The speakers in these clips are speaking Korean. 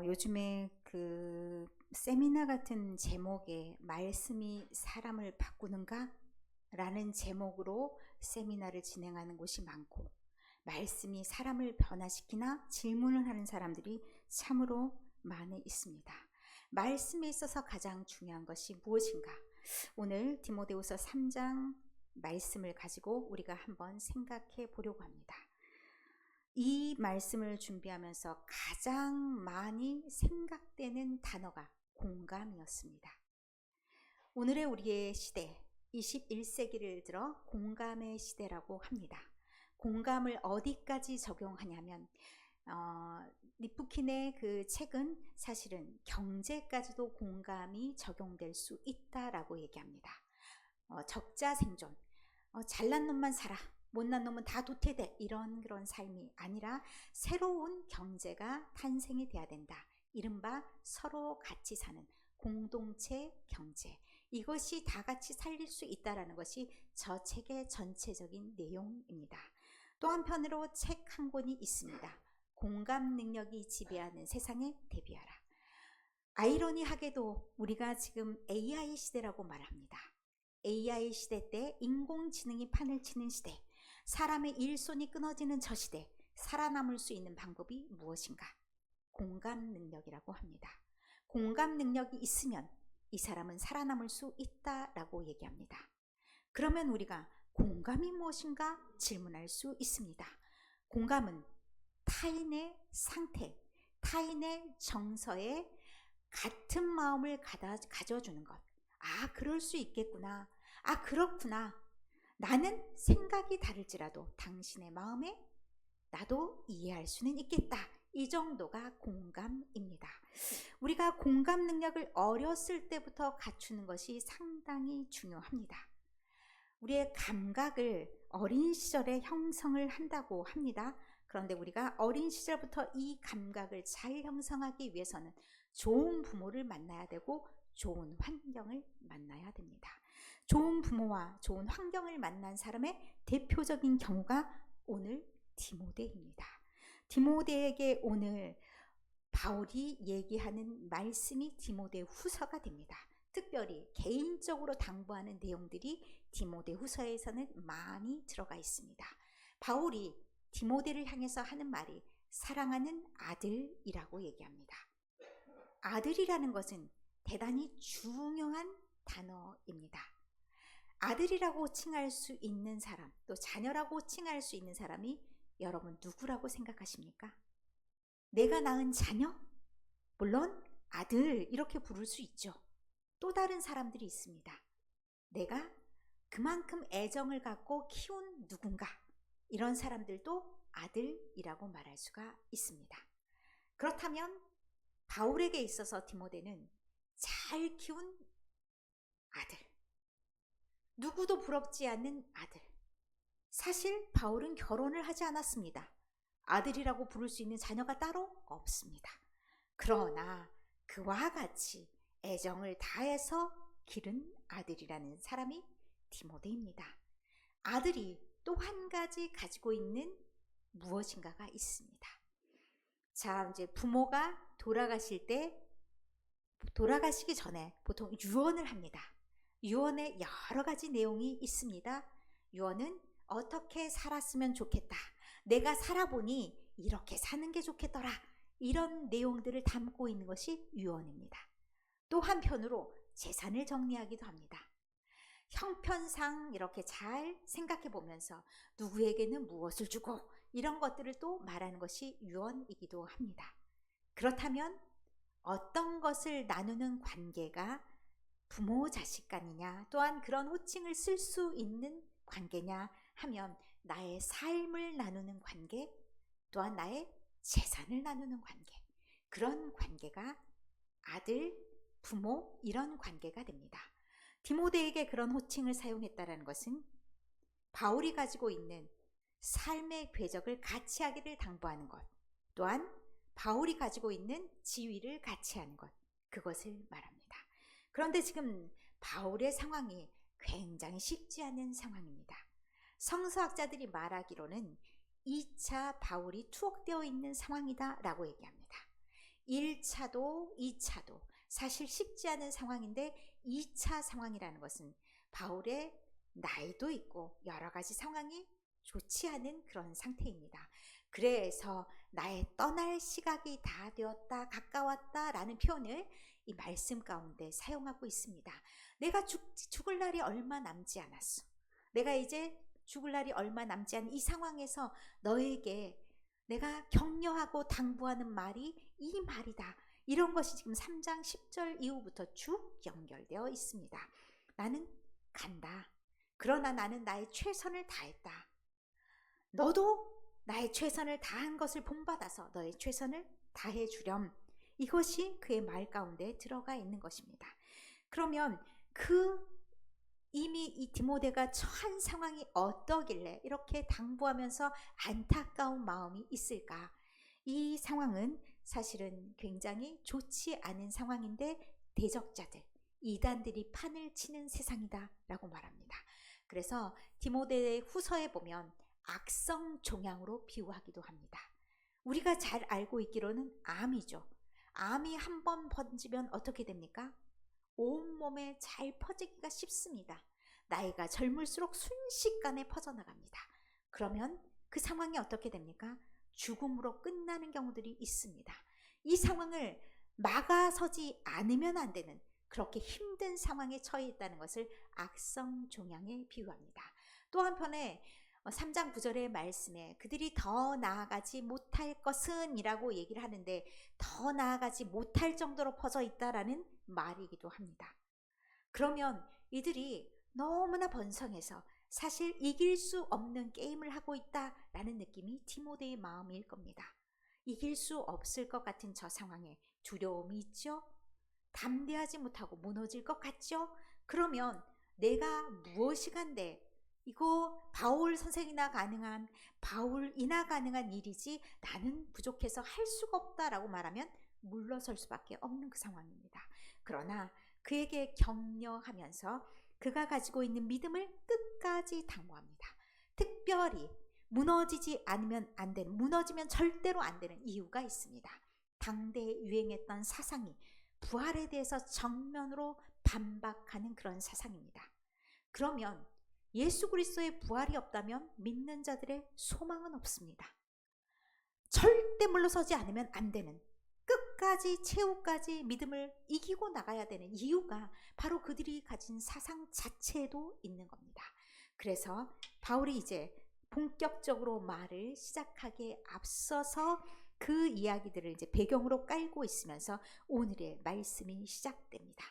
요즘에 그 세미나 같은 제목의 말씀이 사람을 바꾸는가? 라는 제목으로 세미나를 진행하는 곳이 많고, 말씀이 사람을 변화시키나 질문을 하는 사람들이 참으로 많이 있습니다. 말씀에 있어서 가장 중요한 것이 무엇인가? 오늘 디모데후서 3장 말씀을 가지고 우리가 한번 생각해 보려고 합니다. 이 말씀을 준비하면서 가장 많이 생각되는 단어가 공감이었습니다. 오늘의 우리의 시대, 21세기를 들어 공감의 시대라고 합니다. 공감을 어디까지 적용하냐면 리프킨의 그 책은 사실은 경제까지도 공감이 적용될 수 있다라고 얘기합니다. 적자생존, 잘난 놈만 살아, 못난 놈은 다 도태돼, 이런 그런 삶이 아니라 새로운 경제가 탄생이 돼야 된다. 이른바 서로 같이 사는 공동체 경제, 이것이 다 같이 살릴 수 있다라는 것이 저 책의 전체적인 내용입니다. 또 한편으로 책 한 권이 있습니다. 공감 능력이 지배하는 세상에 대비하라. 아이러니하게도 우리가 지금 AI 시대라고 말합니다. AI 시대 때 인공지능이 판을 치는 시대, 사람의 일손이 끊어지는 저 시대, 살아남을 수 있는 방법이 무엇인가? 공감 능력이라고 합니다. 공감 능력이 있으면 이 사람은 살아남을 수 있다라고 얘기합니다. 그러면 우리가 공감이 무엇인가 질문할 수 있습니다. 공감은 타인의 상태, 타인의 정서에 같은 마음을 가져주는 것. 아, 그럴 수 있겠구나. 아, 그렇구나. 나는 생각이 다를지라도 당신의 마음에 나도 이해할 수는 있겠다. 이 정도가 공감입니다. 우리가 공감 능력을 어렸을 때부터 갖추는 것이 상당히 중요합니다. 우리의 감각을 어린 시절에 형성을 한다고 합니다. 그런데 우리가 어린 시절부터 이 감각을 잘 형성하기 위해서는 좋은 부모를 만나야 되고 좋은 환경을 만나야 됩니다. 좋은 부모와 좋은 환경을 만난 사람의 대표적인 경우가 오늘 디모데입니다. 디모데에게 오늘 바울이 얘기하는 말씀이 디모데 후서가 됩니다. 특별히 개인적으로 당부하는 내용들이 디모데 후서에서는 많이 들어가 있습니다. 바울이 디모데를 향해서 하는 말이 사랑하는 아들이라고 얘기합니다. 아들이라는 것은 대단히 중요한 단어입니다. 아들이라고 칭할 수 있는 사람, 또 자녀라고 칭할 수 있는 사람이 여러분 누구라고 생각하십니까? 내가 낳은 자녀? 물론 아들 이렇게 부를 수 있죠. 또 다른 사람들이 있습니다. 내가 그만큼 애정을 갖고 키운 누군가, 이런 사람들도 아들이라고 말할 수가 있습니다. 그렇다면 바울에게 있어서 디모데는 잘 키운 아들, 누구도 부럽지 않는 아들. 사실 바울은 결혼을 하지 않았습니다. 아들이라고 부를 수 있는 자녀가 따로 없습니다. 그러나 그와 같이 애정을 다해서 기른 아들이라는 사람이 디모데입니다. 아들이 또 한 가지 가지고 있는 무엇인가가 있습니다. 자, 이제 부모가 돌아가시기 전에 보통 유언을 합니다. 유언에 여러 가지 내용이 있습니다. 유언은 어떻게 살았으면 좋겠다, 내가 살아보니 이렇게 사는 게 좋겠더라, 이런 내용들을 담고 있는 것이 유언입니다. 또 한편으로 재산을 정리하기도 합니다. 형편상 이렇게 잘 생각해 보면서 누구에게는 무엇을 주고, 이런 것들을 또 말하는 것이 유언이기도 합니다. 그렇다면 어떤 것을 나누는 관계가 부모 자식 간이냐, 또한 그런 호칭을 쓸 수 있는 관계냐 하면 나의 삶을 나누는 관계, 또한 나의 재산을 나누는 관계, 그런 관계가 아들, 부모, 이런 관계가 됩니다. 디모데에게 그런 호칭을 사용했다는 것은 바울이 가지고 있는 삶의 궤적을 같이 하기를 당부하는 것, 또한 바울이 가지고 있는 지위를 같이 하는 것, 그것을 말합니다. 그런데 지금 바울의 상황이 굉장히 쉽지 않은 상황입니다. 성서학자들이 말하기로는 2차 바울이 투옥되어 있는 상황이다 라고 얘기합니다. 1차도 2차도 사실 쉽지 않은 상황인데 2차 상황이라는 것은 바울의 나이도 있고 여러 가지 상황이 좋지 않은 그런 상태입니다. 그래서 나의 떠날 시각이 다 되었다, 가까웠다 라는 표현을 이 말씀 가운데 사용하고 있습니다. 내가 죽을 날이 얼마 남지 않았어. 내가 이제 죽을 날이 얼마 남지 않은 이 상황에서 너에게 내가 격려하고 당부하는 말이 이 말이다. 이런 것이 지금 3장 10절 이후부터 쭉 연결되어 있습니다. 나는 간다. 그러나 나는 나의 최선을 다했다. 너도 나의 최선을 다한 것을 본받아서 너의 최선을 다해 주렴. 이것이 그의 말 가운데 들어가 있는 것입니다. 그러면 이미 이 디모데가 처한 상황이 어떠길래 이렇게 당부하면서 안타까운 마음이 있을까? 이 상황은 사실은 굉장히 좋지 않은 상황인데 대적자들, 이단들이 판을 치는 세상이다 라고 말합니다. 그래서 디모데 후서에 보면 악성 종양으로 비유하기도 합니다. 우리가 잘 알고 있기로는 암이죠. 암이 한 번 번지면 어떻게 됩니까? 온몸에 잘 퍼지기가 쉽습니다. 나이가 젊을수록 순식간에 퍼져나갑니다. 그러면 그 상황이 어떻게 됩니까? 죽음으로 끝나는 경우들이 있습니다. 이 상황을 막아서지 않으면 안 되는 그렇게 힘든 상황에 처해 있다는 것을 악성 종양에 비유합니다. 또 한편에 3장 9절의 말씀에 그들이 더 나아가지 못할 것은 이라고 얘기를 하는데 더 나아가지 못할 정도로 퍼져 있다라는 말이기도 합니다. 그러면 이들이 너무나 번성해서 사실 이길 수 없는 게임을 하고 있다라는 느낌이 디모데의 마음일 겁니다. 이길 수 없을 것 같은 저 상황에 두려움이 있죠? 담대하지 못하고 무너질 것 같죠? 그러면 내가 무엇이 간데 이거 바울이나 가능한 일이지 나는 부족해서 할 수가 없다라고 말하면 물러설 수밖에 없는 그 상황입니다. 그러나 그에게 격려하면서 그가 가지고 있는 믿음을 끝까지 당부합니다. 특별히 무너지지 않으면 안 되는, 무너지면 절대로 안 되는 이유가 있습니다. 당대에 유행했던 사상이 부활에 대해서 정면으로 반박하는 그런 사상입니다. 그러면 예수 그리스도의 부활이 없다면 믿는 자들의 소망은 없습니다. 절대 물러서지 않으면 안 되는, 끝까지 최후까지 믿음을 이기고 나가야 되는 이유가 바로 그들이 가진 사상 자체에도 있는 겁니다. 그래서 바울이 이제 본격적으로 말을 시작하기에 앞서서 그 이야기들을 이제 배경으로 깔고 있으면서 오늘의 말씀이 시작됩니다.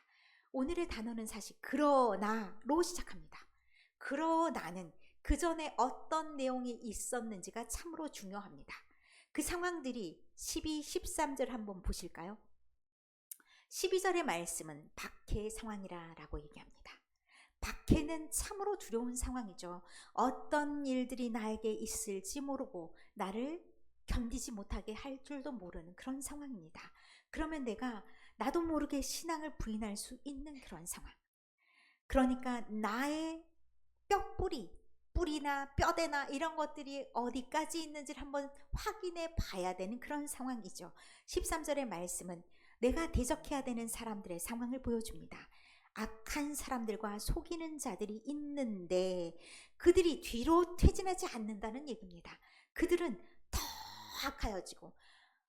오늘의 단어는 사실 그러나로 시작합니다. 그러나는 그 전에 어떤 내용이 있었는지가 참으로 중요합니다. 그 상황들이 12, 13절 한번 보실까요? 12절의 말씀은 박해의 상황이라 라고 얘기합니다. 박해는 참으로 두려운 상황이죠. 어떤 일들이 나에게 있을지 모르고 나를 견디지 못하게 할 줄도 모르는 그런 상황입니다. 그러면 나도 모르게 신앙을 부인할 수 있는 그런 상황. 그러니까 나의 뿌리나 뼈대나 이런 것들이 어디까지 있는지를 한번 확인해 봐야 되는 그런 상황이죠. 13절의 말씀은 내가 대적해야 되는 사람들의 상황을 보여줍니다. 악한 사람들과 속이는 자들이 있는데 그들이 뒤로 퇴진하지 않는다는 얘기입니다. 그들은 더 악하여지고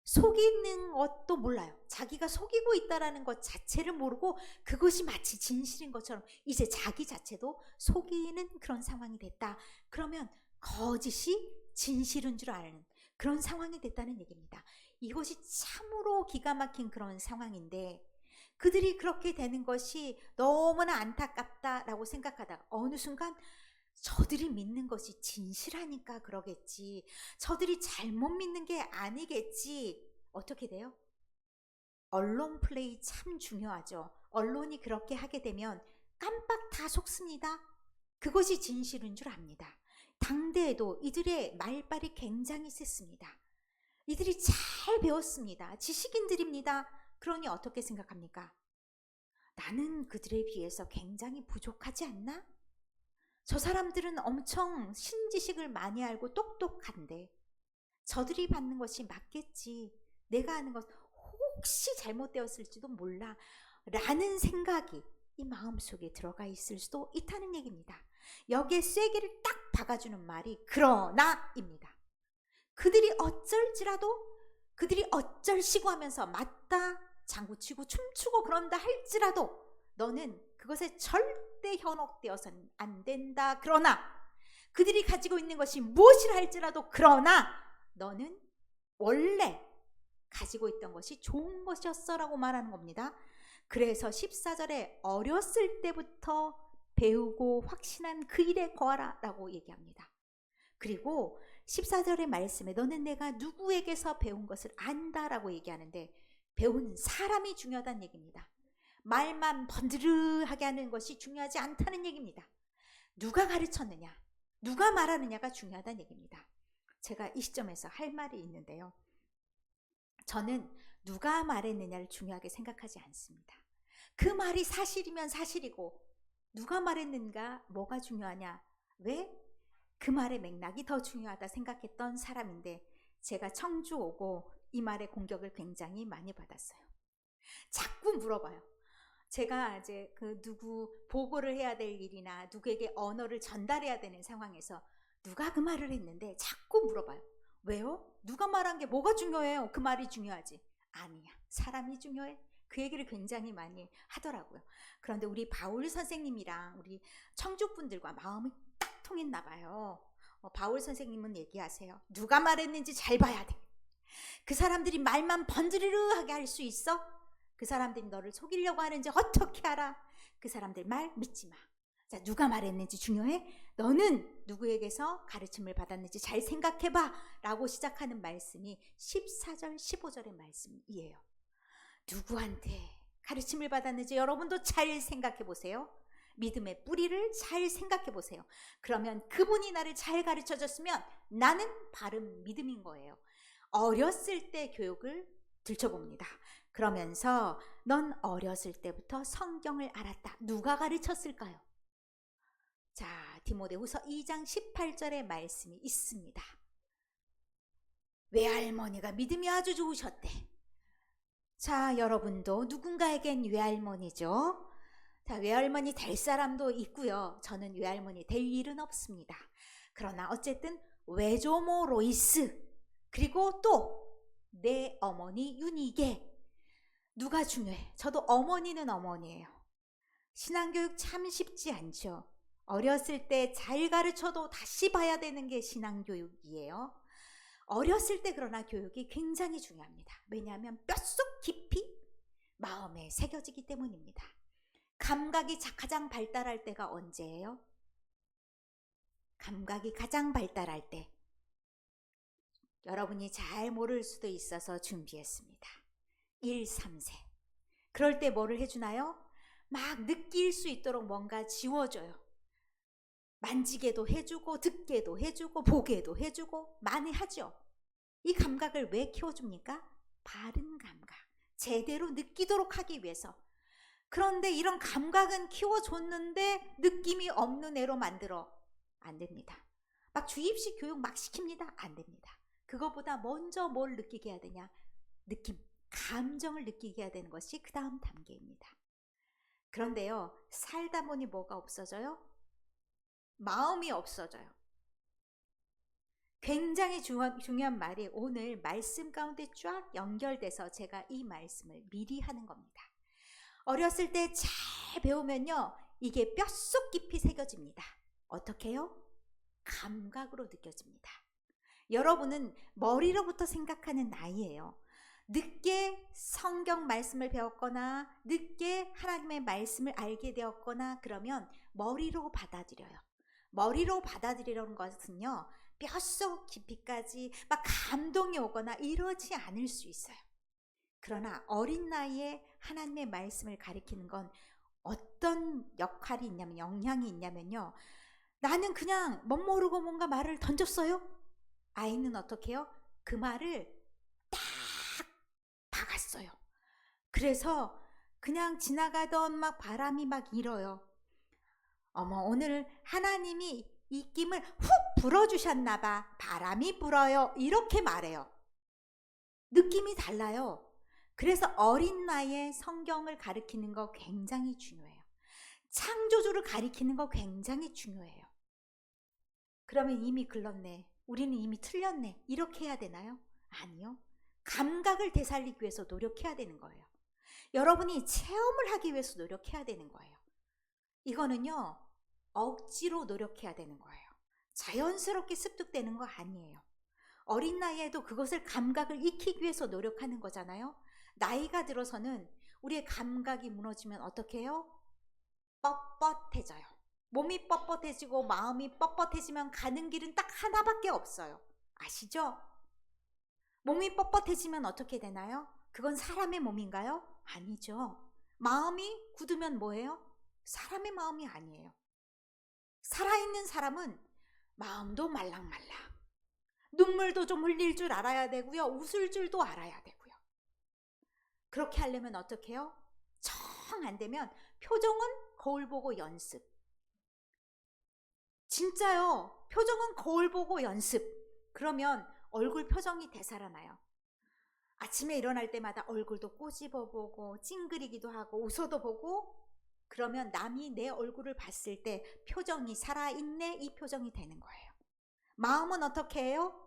속이는 것도 몰라요. 자기가 속이고 있다라는 것 자체를 모르고 그것이 마치 진실인 것처럼 이제 자기 자체도 속이는 그런 상황이 됐다. 그러면 거짓이 진실인 줄 아는 그런 상황이 됐다는 얘기입니다. 이것이 참으로 기가 막힌 그런 상황인데 그들이 그렇게 되는 것이 너무나 안타깝다라고 생각하다가 어느 순간 저들이 믿는 것이 진실하니까 그러겠지. 저들이 잘못 믿는 게 아니겠지. 어떻게 돼요? 언론 플레이 참 중요하죠. 언론이 그렇게 하게 되면 깜빡 다 속습니다. 그것이 진실인 줄 압니다. 당대에도 이들의 말발이 굉장히 셌습니다. 이들이 잘 배웠습니다. 지식인들입니다. 그러니 어떻게 생각합니까? 나는 그들에 비해서 굉장히 부족하지 않나? 저 사람들은 엄청 신지식을 많이 알고 똑똑한데 저들이 받는 것이 맞겠지. 내가 아는 것 혹시 잘못되었을지도 몰라 라는 생각이 이 마음속에 들어가 있을 수도 있다는 얘기입니다. 여기에 쐐기를 딱 박아주는 말이 그러나입니다. 그들이 어쩔시고 하면서 맞다 장구치고 춤추고 그런다 할지라도 너는 그것에 절대 현혹되어서는 안 된다. 그러나 그들이 가지고 있는 것이 무엇이라 할지라도 그러나 너는 원래 가지고 있던 것이 좋은 것이었어 라고 말하는 겁니다. 그래서 14절에 어렸을 때부터 배우고 확신한 그 일에 거하라 라고 얘기합니다. 그리고 14절의 말씀에 너는 내가 누구에게서 배운 것을 안다 라고 얘기하는데 배우는 사람이 중요하다는 얘기입니다. 말만 번드르하게 하는 것이 중요하지 않다는 얘기입니다. 누가 가르쳤느냐, 누가 말하느냐가 중요하다는 얘기입니다. 제가 이 시점에서 할 말이 있는데요. 저는 누가 말했느냐를 중요하게 생각하지 않습니다. 그 말이 사실이면 사실이고 누가 말했는가 뭐가 중요하냐, 왜? 그 말의 맥락이 더 중요하다 생각했던 사람인데 제가 청주 오고 이 말의 공격을 굉장히 많이 받았어요. 자꾸 물어봐요. 제가 이제 누구 보고를 해야 될 일이나 누구에게 언어를 전달해야 되는 상황에서 누가 그 말을 했는데 자꾸 물어봐요. 왜요? 누가 말한 게 뭐가 중요해요? 그 말이 중요하지. 아니야, 사람이 중요해. 그 얘기를 굉장히 많이 하더라고요. 그런데 우리 바울 선생님이랑 우리 청주분들과 마음이 딱 통했나 봐요. 바울 선생님은 얘기하세요. 누가 말했는지 잘 봐야 돼. 그 사람들이 말만 번드르르하게 할 수 있어? 그 사람들이 너를 속이려고 하는지 어떻게 알아? 그 사람들 말 믿지 마. 자, 누가 말했는지 중요해? 너는 누구에게서 가르침을 받았는지 잘 생각해봐 라고 시작하는 말씀이 14절 15절의 말씀이에요. 누구한테 가르침을 받았는지 여러분도 잘 생각해 보세요. 믿음의 뿌리를 잘 생각해 보세요. 그러면 그분이 나를 잘 가르쳐 줬으면 나는 바른 믿음인 거예요. 어렸을 때 교육을 들춰봅니다. 그러면서 넌 어렸을 때부터 성경을 알았다. 누가 가르쳤을까요? 자, 디모데후서 2장 18절의 말씀이 있습니다. 외할머니가 믿음이 아주 좋으셨대. 자, 여러분도 누군가에겐 외할머니죠. 자, 외할머니 될 사람도 있고요. 저는 외할머니 될 일은 없습니다. 그러나 어쨌든 외조모 로이스, 그리고 또 내 어머니 윤희계. 누가 중요해? 저도 어머니는 어머니예요. 신앙교육 참 쉽지 않죠. 어렸을 때 잘 가르쳐도 다시 봐야 되는 게 신앙교육이에요. 어렸을 때 그러나 교육이 굉장히 중요합니다. 왜냐하면 뼛속 깊이 마음에 새겨지기 때문입니다. 감각이 가장 발달할 때가 언제예요? 감각이 가장 발달할 때. 여러분이 잘 모를 수도 있어서 준비했습니다. 1, 3세. 그럴 때 뭐를 해주나요? 막 느낄 수 있도록 뭔가 지워줘요. 만지게도 해주고 듣게도 해주고 보게도 해주고 많이 하죠. 이 감각을 왜 키워줍니까? 바른 감각, 제대로 느끼도록 하기 위해서. 그런데 이런 감각은 키워줬는데 느낌이 없는 애로 만들어 안 됩니다. 막 주입식 교육 막 시킵니다. 안 됩니다. 그것보다 먼저 뭘 느끼게 해야 되냐? 느낌, 감정을 느끼게 해야 되는 것이 그 다음 단계입니다. 그런데요, 살다 보니 뭐가 없어져요? 마음이 없어져요. 굉장히 중요한 말이 오늘 말씀 가운데 쫙 연결돼서 제가 이 말씀을 미리 하는 겁니다. 어렸을 때 잘 배우면요, 이게 뼛속 깊이 새겨집니다. 어떻게 해요? 감각으로 느껴집니다. 여러분은 머리로부터 생각하는 나이예요. 늦게 성경 말씀을 배웠거나 늦게 하나님의 말씀을 알게 되었거나 그러면 머리로 받아들여요. 머리로 받아들이려는 것은요, 뼛속 깊이까지 막 감동이 오거나 이러지 않을 수 있어요. 그러나 어린 나이에 하나님의 말씀을 가리키는 건 어떤 역할이 있냐면, 영향이 있냐면요, 나는 그냥 멋모르고 뭔가 말을 던졌어요. 아이는 어떻게 해요? 그 말을 딱 박았어요. 그래서 그냥 지나가던 막 바람이 막 일어요. 어머, 오늘 하나님이 입김을 훅 불어주셨나 봐. 바람이 불어요. 이렇게 말해요. 느낌이 달라요. 그래서 어린 나이에 성경을 가르치는 거 굉장히 중요해요. 창조주를 가리키는 거 굉장히 중요해요. 그러면 이미 글렀네. 우리는 이미 틀렸네. 이렇게 해야 되나요? 아니요. 감각을 되살리기 위해서 노력해야 되는 거예요. 여러분이 체험을 하기 위해서 노력해야 되는 거예요. 이거는요, 억지로 노력해야 되는 거예요. 자연스럽게 습득되는 거 아니에요. 어린 나이에도 그것을 감각을 익히기 위해서 노력하는 거잖아요. 나이가 들어서는 우리의 감각이 무너지면 어떻게 해요? 뻣뻣해져요. 몸이 뻣뻣해지고 마음이 뻣뻣해지면 가는 길은 딱 하나밖에 없어요. 아시죠? 몸이 뻣뻣해지면 어떻게 되나요? 그건 사람의 몸인가요? 아니죠. 마음이 굳으면 뭐예요? 사람의 마음이 아니에요. 살아있는 사람은 마음도 말랑말랑, 눈물도 좀 흘릴 줄 알아야 되고요. 웃을 줄도 알아야 되고요. 그렇게 하려면 어떻게 해요? 정 안 되면 표정은 거울 보고 연습. 진짜요. 표정은 거울 보고 연습. 그러면 얼굴 표정이 되살아나요. 아침에 일어날 때마다 얼굴도 꼬집어보고 찡그리기도 하고 웃어도 보고, 그러면 남이 내 얼굴을 봤을 때 표정이 살아있네, 이 표정이 되는 거예요. 마음은 어떻게 해요?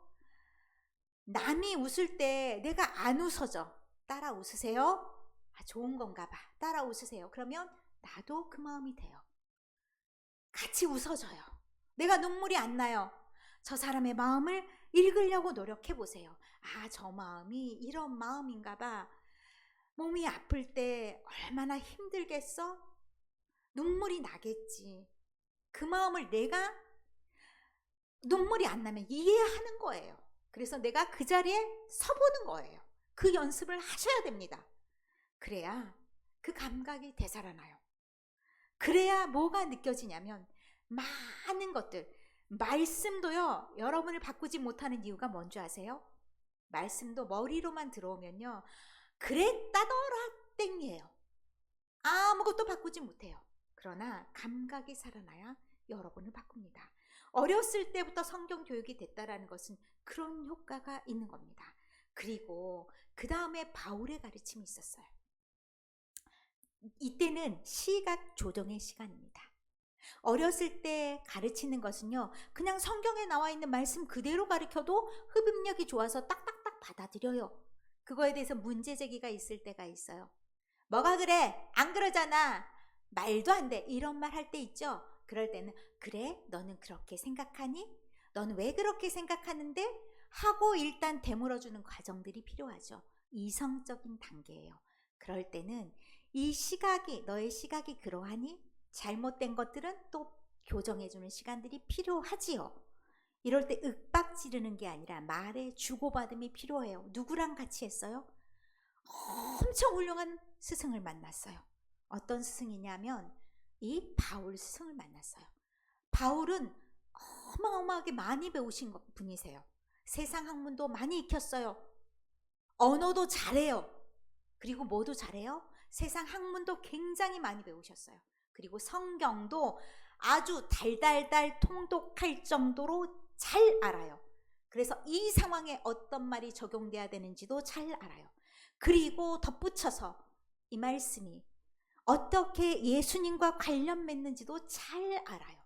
남이 웃을 때 내가 안 웃어져. 따라 웃으세요. 아, 좋은 건가 봐. 따라 웃으세요. 그러면 나도 그 마음이 돼요. 같이 웃어줘요. 내가 눈물이 안 나요. 저 사람의 마음을 읽으려고 노력해 보세요. 아, 저 마음이 이런 마음인가 봐. 몸이 아플 때 얼마나 힘들겠어? 눈물이 나겠지. 그 마음을 내가 눈물이 안 나면 이해하는 거예요. 그래서 내가 그 자리에 서보는 거예요. 그 연습을 하셔야 됩니다. 그래야 그 감각이 되살아나요. 그래야 뭐가 느껴지냐면 많은 것들, 말씀도요, 여러분을 바꾸지 못하는 이유가 뭔지 아세요? 말씀도 머리로만 들어오면요, 그랬다더라 땡이에요. 아무것도 바꾸지 못해요. 그러나 감각이 살아나야 여러분을 바꿉니다. 어렸을 때부터 성경 교육이 됐다라는 것은 그런 효과가 있는 겁니다. 그리고 그 다음에 바울의 가르침이 있었어요. 이때는 시각 조정의 시간입니다. 어렸을 때 가르치는 것은요, 그냥 성경에 나와 있는 말씀 그대로 가르쳐도 흡입력이 좋아서 딱딱딱 받아들여요. 그거에 대해서 문제 제기가 있을 때가 있어요. 뭐가 그래? 안 그러잖아. 말도 안 돼. 이런 말 할 때 있죠. 그럴 때는 그래? 너는 그렇게 생각하니? 너는 왜 그렇게 생각하는데? 하고 일단 되물어주는 과정들이 필요하죠. 이성적인 단계예요. 그럴 때는 이 시각이, 너의 시각이 그러하니? 잘못된 것들은 또 교정해주는 시간들이 필요하지요. 이럴 때 윽박 지르는 게 아니라 말의 주고받음이 필요해요. 누구랑 같이 했어요? 엄청 훌륭한 스승을 만났어요. 어떤 스승이냐면 이 바울 스승을 만났어요. 바울은 어마어마하게 많이 배우신 분이세요. 세상 학문도 많이 익혔어요. 언어도 잘해요. 그리고 뭐도 잘해요? 세상 학문도 굉장히 많이 배우셨어요. 그리고 성경도 아주 달달달 통독할 정도로 잘 알아요. 그래서 이 상황에 어떤 말이 적용돼야 되는지도 잘 알아요. 그리고 덧붙여서 이 말씀이 어떻게 예수님과 관련 맺는지도 잘 알아요.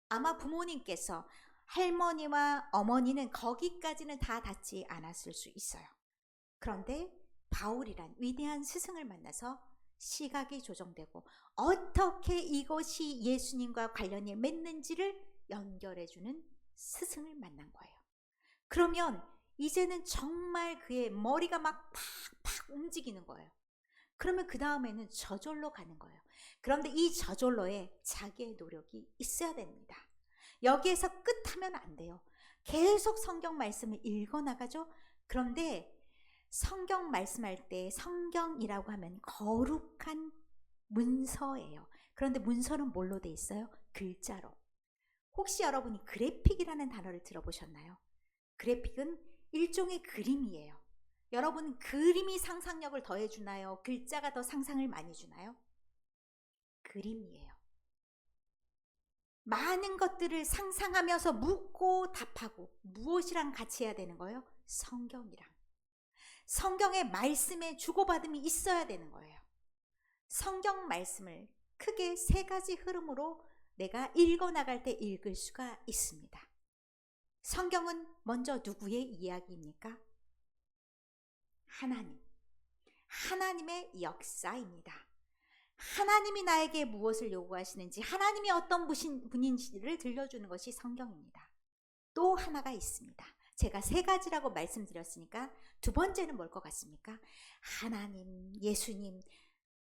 아마 부모님께서 할머니와 어머니는 거기까지는 다 닿지 않았을 수 있어요. 그런데 바울이란 위대한 스승을 만나서 시각이 조정되고 어떻게 이것이 예수님과 관련이 맺는지를 연결해주는 스승을 만난 거예요. 그러면 이제는 정말 그의 머리가 막 팍팍 움직이는 거예요. 그러면 그 다음에는 저절로 가는 거예요. 그런데 이 저절로에 자기의 노력이 있어야 됩니다. 여기에서 끝하면 안 돼요. 계속 성경 말씀을 읽어나가죠. 그런데 성경 말씀할 때 성경이라고 하면 거룩한 문서예요. 그런데 문서는 뭘로 돼 있어요? 글자로. 혹시 여러분이 그래픽이라는 단어를 들어보셨나요? 그래픽은 일종의 그림이에요. 여러분, 그림이 상상력을 더해주나요? 글자가 더 상상을 많이 주나요? 그림이에요. 많은 것들을 상상하면서 묻고 답하고 무엇이랑 같이 해야 되는 거예요? 성경이랑. 성경의 말씀에 주고받음이 있어야 되는 거예요. 성경 말씀을 크게 세 가지 흐름으로 내가 읽어나갈 때 읽을 수가 있습니다. 성경은 먼저 누구의 이야기입니까? 하나님의 역사입니다. 하나님이 나에게 무엇을 요구하시는지, 하나님이 어떤 분인지를 들려주는 것이 성경입니다. 또 하나가 있습니다. 제가 세 가지라고 말씀드렸으니까 두 번째는 뭘 것 같습니까? 하나님, 예수님,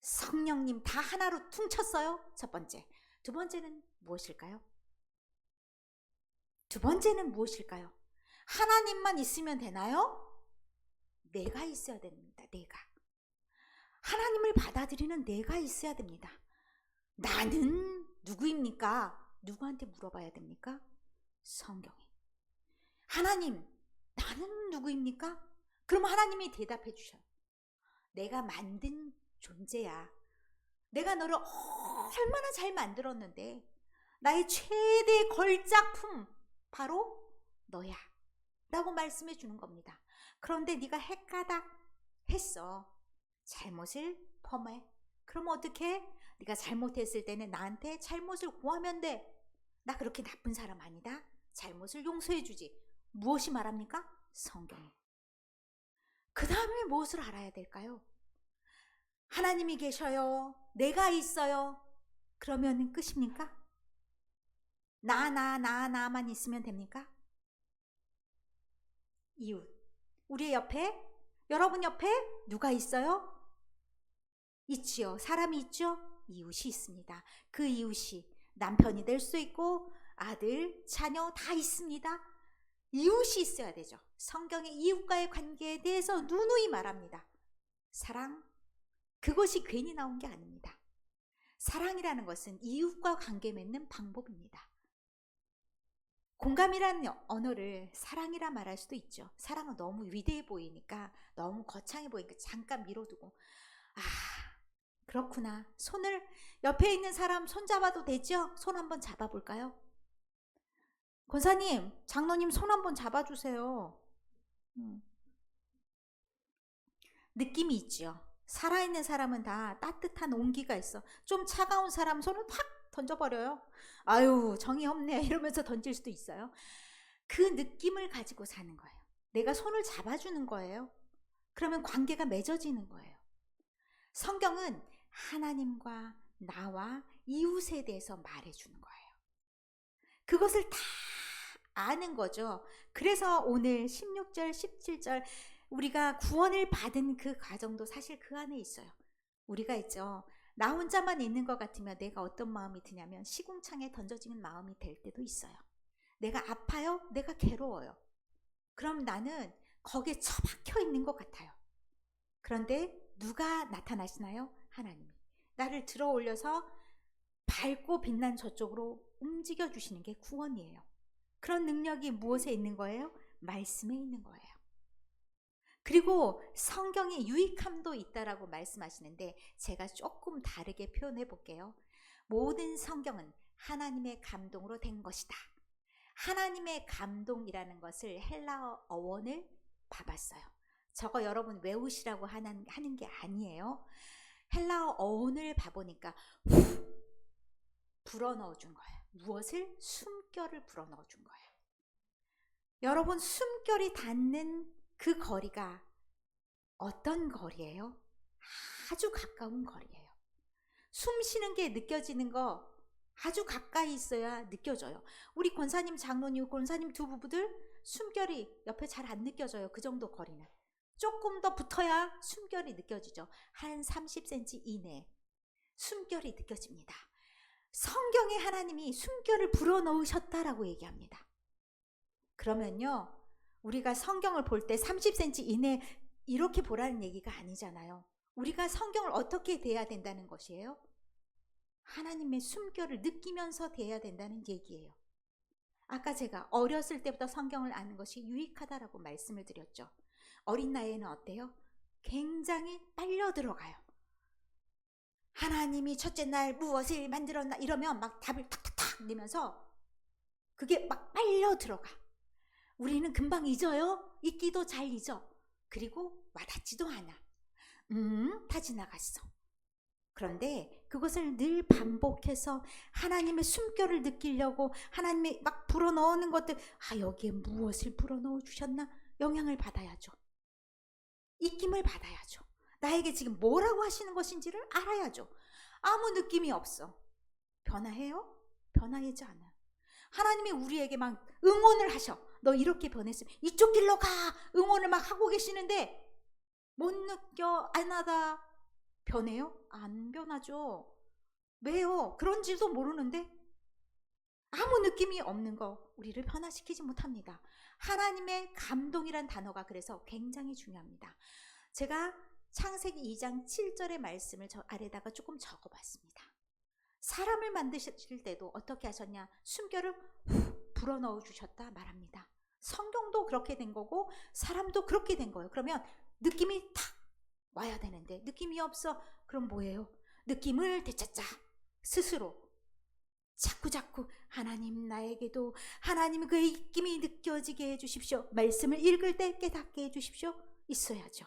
성령님 다 하나로 퉁쳤어요. 첫 번째. 두 번째는 무엇일까요? 하나님만 있으면 되나요? 내가 있어야 됩니다. 내가. 하나님을 받아들이는 내가 있어야 됩니다. 나는 누구입니까? 누구한테 물어봐야 됩니까? 성경에. 하나님, 나는 누구입니까? 그럼 하나님이 대답해 주셔요. 내가 만든 존재야. 내가 너를 얼마나 잘 만들었는데 나의 최대 걸작품 바로 너야 라고 말씀해 주는 겁니다. 그런데 네가 헷가닥 했어. 잘못을 범해. 그럼 어떻게? 네가 잘못했을 때는 나한테 잘못을 고하면 돼. 나 그렇게 나쁜 사람 아니다. 잘못을 용서해 주지. 무엇이 말합니까? 성경이. 그 다음에 무엇을 알아야 될까요? 하나님이 계셔요. 내가 있어요. 그러면 끝입니까? 나만 있으면 됩니까? 이웃. 우리의 옆에, 여러분 옆에 누가 있어요? 있지요. 사람이 있죠? 이웃이 있습니다. 그 이웃이 남편이 될 수 있고 아들, 자녀 다 있습니다. 이웃이 있어야 되죠. 성경의 이웃과의 관계에 대해서 누누이 말합니다. 사랑, 그것이 괜히 나온 게 아닙니다. 사랑이라는 것은 이웃과 관계 맺는 방법입니다. 공감이라는 언어를 사랑이라 말할 수도 있죠. 사랑은 너무 위대해 보이니까, 너무 거창해 보이니까 잠깐 미뤄두고, 그렇구나. 손을, 옆에 있는 사람 손 잡아도 되죠? 손 한번 잡아볼까요? 권사님, 장로님 손 한번 잡아주세요. 느낌이 있죠. 살아있는 사람은 다 따뜻한 온기가 있어. 좀 차가운 사람 손을 팍 던져버려요. 아유, 정이 없네 이러면서 던질 수도 있어요. 그 느낌을 가지고 사는 거예요. 내가 손을 잡아주는 거예요. 그러면 관계가 맺어지는 거예요. 성경은 하나님과 나와 이웃에 대해서 말해주는 거예요. 그것을 다 아는 거죠. 그래서 오늘 16절, 17절 우리가 구원을 받은 그 과정도 사실 그 안에 있어요. 우리가 있죠. 나 혼자만 있는 것 같으면 내가 어떤 마음이 드냐면 시궁창에 던져지는 마음이 될 때도 있어요. 내가 아파요? 내가 괴로워요. 그럼 나는 거기에 처박혀 있는 것 같아요. 그런데 누가 나타나시나요? 하나님이. 나를 들어 올려서 밝고 빛난 저쪽으로 움직여 주시는 게 구원이에요. 그런 능력이 무엇에 있는 거예요? 말씀에 있는 거예요. 그리고 성경에 유익함도 있다라고 말씀하시는데 제가 조금 다르게 표현해 볼게요. 모든 성경은 하나님의 감동으로 된 것이다. 하나님의 감동이라는 것을 헬라어 어원을 봐봤어요. 저거 여러분 외우시라고 하는 게 아니에요. 헬라어 어원을 봐보니까 불어넣어 준 거예요. 무엇을? 숨결을 불어넣어 준 거예요. 여러분 숨결이 닿는 그 거리가 어떤 거리예요? 아주 가까운 거리예요. 숨 쉬는 게 느껴지는 거 아주 가까이 있어야 느껴져요. 우리 권사님, 장로님, 권사님 두 부부들 숨결이 옆에 잘 안 느껴져요. 그 정도 거리는. 조금 더 붙어야 숨결이 느껴지죠. 한 30cm 이내 숨결이 느껴집니다. 성경에 하나님이 숨결을 불어넣으셨다라고 얘기합니다. 그러면요, 우리가 성경을 볼 때 30cm 이내 이렇게 보라는 얘기가 아니잖아요. 우리가 성경을 어떻게 대해야 된다는 것이에요? 하나님의 숨결을 느끼면서 대해야 된다는 얘기예요. 아까 제가 어렸을 때부터 성경을 아는 것이 유익하다라고 말씀을 드렸죠. 어린 나이에는 어때요? 굉장히 빨려 들어가요. 하나님이 첫째 날 무엇을 만들었나 이러면 막 답을 탁탁탁 내면서 그게 막 빨려 들어가. 우리는 금방 잊어요. 잊기도 잘 잊어. 그리고 와닿지도 않아. 다 지나갔어. 그런데 그것을 늘 반복해서 하나님의 숨결을 느끼려고 하나님의 막 불어넣는 것들, 여기에 무엇을 불어넣어 주셨나? 영향을 받아야죠. 입김을 받아야죠. 나에게 지금 뭐라고 하시는 것인지를 알아야죠. 아무 느낌이 없어. 변화해요? 변화하지 않아요. 하나님이 우리에게 막 응원을 하셔. 너 이렇게 변했으면 이쪽 길로 가. 응원을 막 하고 계시는데 못 느껴? 안 하다. 변해요? 안 변하죠. 왜요? 그런지도 모르는데 아무 느낌이 없는 거 우리를 변화시키지 못합니다. 하나님의 감동이란 단어가 그래서 굉장히 중요합니다. 제가 창세기 2장 7절의 말씀을 저 아래다가 조금 적어봤습니다. 사람을 만드실 때도 어떻게 하셨냐? 숨결을 후 불어넣어 주셨다 말합니다. 성경도 그렇게 된 거고 사람도 그렇게 된 거예요. 그러면 느낌이 탁 와야 되는데 느낌이 없어. 그럼 뭐예요? 느낌을 되찾자. 스스로 자꾸 하나님 나에게도 하나님 그 입김이 느껴지게 해주십시오. 말씀을 읽을 때 깨닫게 해주십시오. 있어야죠.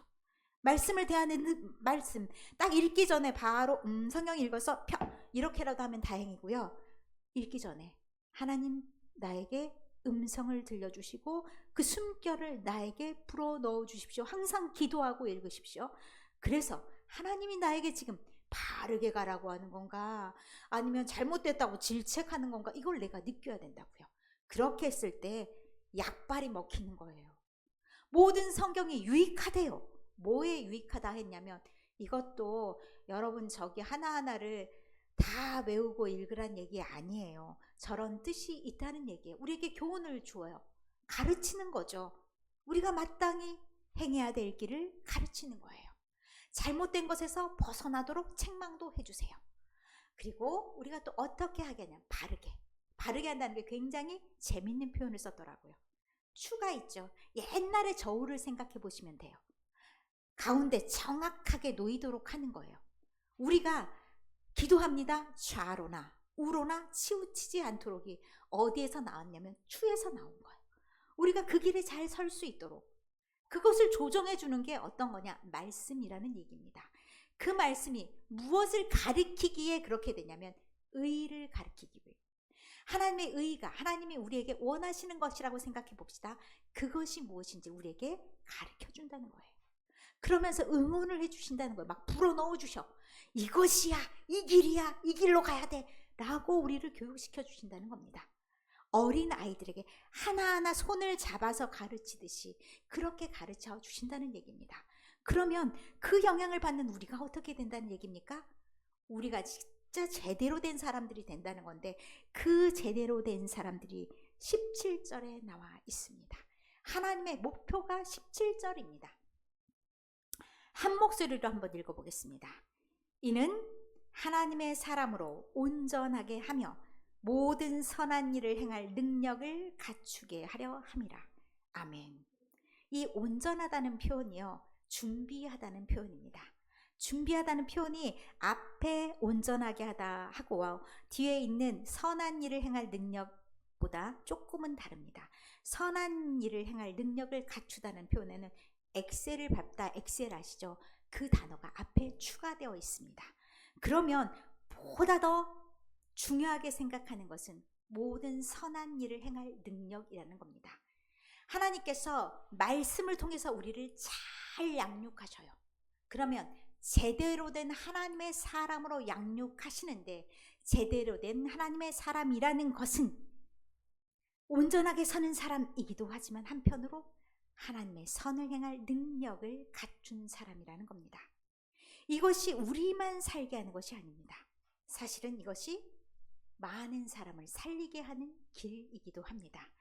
말씀을 대하는 말씀 딱 읽기 전에 바로 성경 읽어서 이렇게라도 하면 다행이고요. 읽기 전에 하나님 나에게 음성을 들려주시고 그 숨결을 나에게 불어넣어 주십시오. 항상 기도하고 읽으십시오. 그래서 하나님이 나에게 지금 바르게 가라고 하는 건가 아니면 잘못됐다고 질책하는 건가 이걸 내가 느껴야 된다고요. 그렇게 했을 때 약발이 먹히는 거예요. 모든 성경이 유익하대요. 뭐에 유익하다 했냐면 이것도 여러분 저기 하나하나를 다 외우고 읽으란 얘기 아니에요. 저런 뜻이 있다는 얘기예요. 우리에게 교훈을 주어요. 가르치는 거죠. 우리가 마땅히 행해야 될 길을 가르치는 거예요. 잘못된 것에서 벗어나도록 책망도 해주세요. 그리고 우리가 또 어떻게 하겠냐? 바르게 한다는 게 굉장히 재밌는 표현을 썼더라고요. 추가 있죠. 옛날의 저울을 생각해 보시면 돼요. 가운데 정확하게 놓이도록 하는 거예요. 우리가 기도합니다. 좌로나 우로나 치우치지 않도록이 어디에서 나왔냐면 추에서 나온 거예요. 우리가 그 길에 잘 설 수 있도록 그것을 조정해 주는 게 어떤 거냐? 말씀이라는 얘기입니다. 그 말씀이 무엇을 가리키기에 그렇게 되냐면 의를 가리키기 위해 하나님의 의가 하나님이 우리에게 원하시는 것이라고 생각해 봅시다. 그것이 무엇인지 우리에게 가르쳐 준다는 거예요. 그러면서 응원을 해주신다는 거예요. 막 불어넣어 주셔. 이것이야, 이 길이야, 이 길로 가야 돼 라고 우리를 교육시켜 주신다는 겁니다. 어린 아이들에게 하나하나 손을 잡아서 가르치듯이 그렇게 가르쳐 주신다는 얘기입니다. 그러면 그 영향을 받는 우리가 어떻게 된다는 얘기입니까? 우리가 진짜 제대로 된 사람들이 된다는 건데 그 제대로 된 사람들이 17절에 나와 있습니다. 하나님의 목표가 17절입니다. 한 목소리로 한번 읽어보겠습니다. 이는 하나님의 사람으로 온전하게 하며 모든 선한 일을 행할 능력을 갖추게 하려 함이라. 아멘. 이 온전하다는 표현이요. 준비하다는 표현입니다. 준비하다는 표현이 앞에 온전하게 하다 하고 뒤에 있는 선한 일을 행할 능력보다 조금은 다릅니다. 선한 일을 행할 능력을 갖추다는 표현에는 엑셀을 밟다 엑셀 아시죠? 그 단어가 앞에 추가되어 있습니다. 그러면 보다 더 중요하게 생각하는 것은 모든 선한 일을 행할 능력이라는 겁니다. 하나님께서 말씀을 통해서 우리를 잘 양육하셔요. 그러면 제대로 된 하나님의 사람으로 양육하시는데 제대로 된 하나님의 사람이라는 것은 온전하게 서는 사람이기도 하지만 한편으로 하나님의 선을 행할 능력을 갖춘 사람이라는 겁니다. 이것이 우리만 살게 하는 것이 아닙니다. 사실은 이것이 많은 사람을 살리게 하는 길이기도 합니다.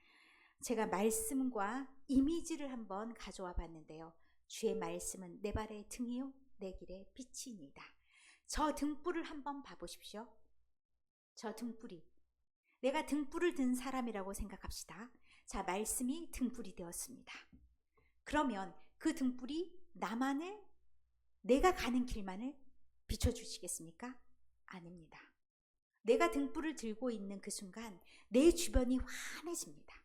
제가 말씀과 이미지를 한번 가져와 봤는데요. 주의 말씀은 내 발의 등이요 내 길의 빛이니이다. 저 등불을 한번 봐보십시오. 저 등불이 내가 등불을 든 사람이라고 생각합시다. 자, 말씀이 등불이 되었습니다. 그러면 그 등불이 나만을 내가 가는 길만을 비춰주시겠습니까? 아닙니다. 내가 등불을 들고 있는 그 순간 내 주변이 환해집니다.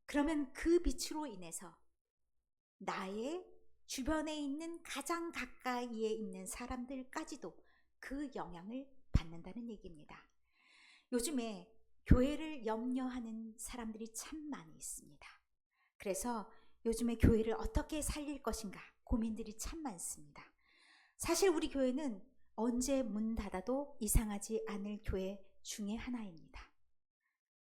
그러면 그 빛으로 인해서 나의 주변에 있는 가장 가까이에 있는 사람들까지도 그 영향을 받는다는 얘기입니다. 요즘에 교회를 염려하는 사람들이 참 많이 있습니다. 그래서 요즘에 교회를 어떻게 살릴 것인가 고민들이 참 많습니다. 사실 우리 교회는 언제 문 닫아도 이상하지 않을 교회 중에 하나입니다.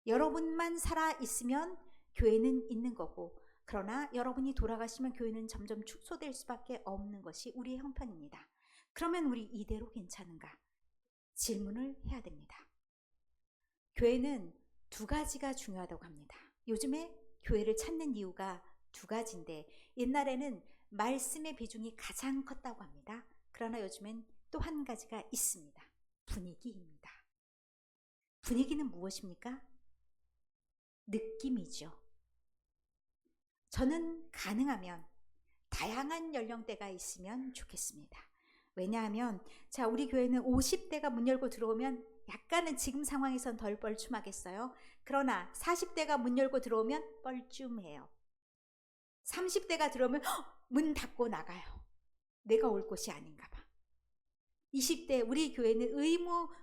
여러분만 살아 있으면 교회는 있는 거고, 그러나 여러분이 돌아가시면 교회는 점점 축소될 수밖에 없는 것이 우리의 형편입니다. 그러면 우리 이대로 괜찮은가? 질문을 해야 됩니다. 교회는 두 가지가 중요하다고 합니다. 요즘에 교회를 찾는 이유가 두 가지인데, 옛날에는 말씀의 비중이 가장 컸다고 합니다. 그러나 요즘엔 또 한 가지가 있습니다. 분위기입니다. 분위기는 무엇입니까? 느낌이죠. 저는 가능하면 다양한 연령대가 있으면 좋겠습니다. 왜냐하면 우리 교회는 50대가 문 열고 들어오면 약간은 지금 상황에선 덜 뻘쭘하겠어요. 그러나 40대가 문 열고 들어오면 뻘쭘해요. 30대가 들어오면 문 닫고 나가요. 내가 올 곳이 아닌가 봐. 20대, 우리 교회는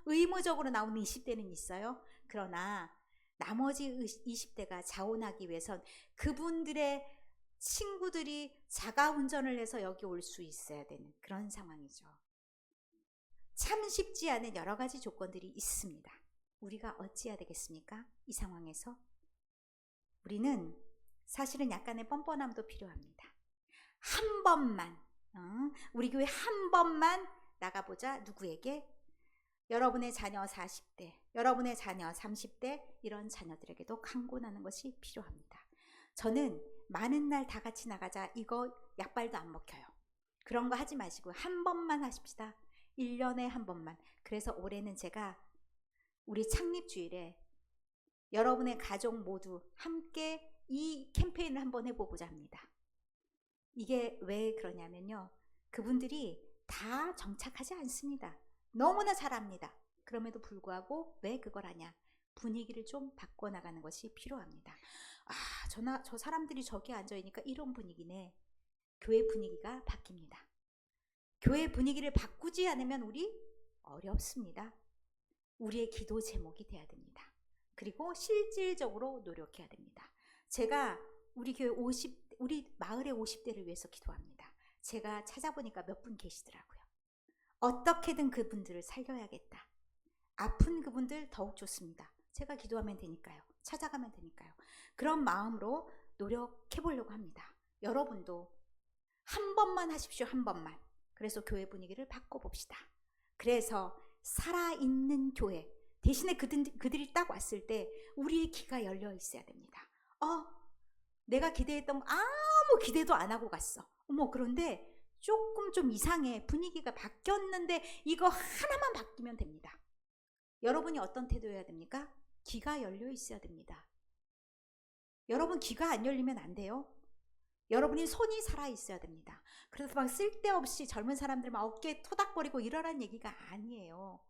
의무적으로 나오는 20대는 있어요. 그러나 나머지 20대가 자원하기 위해선 그분들의 친구들이 자가 운전을 해서 여기 올 수 있어야 되는 그런 상황이죠. 참 쉽지 않은 여러 가지 조건들이 있습니다. 우리가 어찌해야 되겠습니까? 이 상황에서 우리는 사실은 약간의 뻔뻔함도 필요합니다. 한 번만, 우리 교회 한 번만 나가보자. 누구에게? 여러분의 자녀 40대, 여러분의 자녀 30대, 이런 자녀들에게도 강권하는 것이 필요합니다. 저는 많은 날 다 같이 나가자, 이거 약발도 안 먹혀요. 그런 거 하지 마시고 한 번만 하십시다. 1년에 한 번만. 그래서 올해는 제가 우리 창립주일에 여러분의 가족 모두 함께 이 캠페인을 한번 해보고자 합니다. 이게 왜 그러냐면요, 그분들이 다 정착하지 않습니다. 너무나 잘합니다. 그럼에도 불구하고 왜 그걸 하냐? 분위기를 좀 바꿔나가는 것이 필요합니다. 저 사람들이 저기 앉아있으니까 이런 분위기네. 교회 분위기가 바뀝니다. 교회 분위기를 바꾸지 않으면 우리 어렵습니다. 우리의 기도 제목이 돼야 됩니다. 그리고 실질적으로 노력해야 됩니다. 제가 우리 교회 우리 마을의 50대를 위해서 기도합니다. 제가 찾아보니까 몇 분 계시더라고요. 어떻게든 그분들을 살려야겠다. 아픈 그분들 더욱 좋습니다. 제가 기도하면 되니까요. 찾아가면 되니까요. 그런 마음으로 노력해 보려고 합니다. 여러분도 한 번만 하십시오. 한 번만. 그래서 교회 분위기를 바꿔봅시다. 그래서 살아있는 교회, 대신에 그들이 딱 왔을 때 우리의 귀가 열려 있어야 됩니다. 내가 기대했던 거 아무 기대도 안 하고 갔어. 그런데 조금 좀 이상해. 분위기가 바뀌었는데 이거 하나만 바뀌면 됩니다. 여러분이 어떤 태도여야 됩니까? 귀가 열려 있어야 됩니다. 여러분 귀가 안 열리면 안 돼요. 여러분이 손이 살아 있어야 됩니다. 그래서 막 쓸데없이 젊은 사람들 막 어깨에 토닥거리고 이러라는 얘기가 아니에요.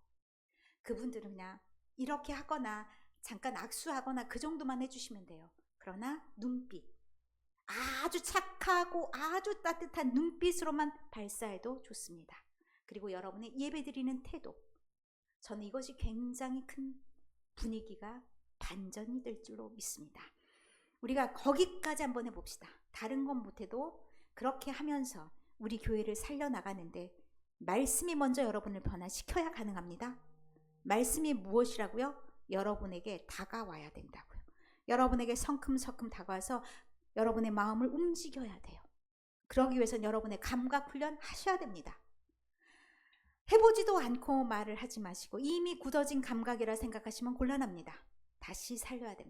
그분들은 그냥 이렇게 하거나 잠깐 악수하거나 그 정도만 해주시면 돼요. 그러나 눈빛, 아주 착하고 아주 따뜻한 눈빛으로만 발사해도 좋습니다. 그리고 여러분의 예배드리는 태도, 저는 이것이 굉장히 큰 분위기가 반전이 될 줄로 믿습니다. 우리가 거기까지 한번 해봅시다. 다른 건 못해도 그렇게 하면서 우리 교회를 살려나가는데 말씀이 먼저 여러분을 변화시켜야 가능합니다. 말씀이 무엇이라고요? 여러분에게 다가와야 된다고요. 여러분에게 성큼성큼 다가와서 여러분의 마음을 움직여야 돼요. 그러기 위해서는 여러분의 감각 훈련 하셔야 됩니다. 해보지도 않고 말을 하지 마시고 이미 굳어진 감각이라 생각하시면 곤란합니다. 다시 살려야 됩니다.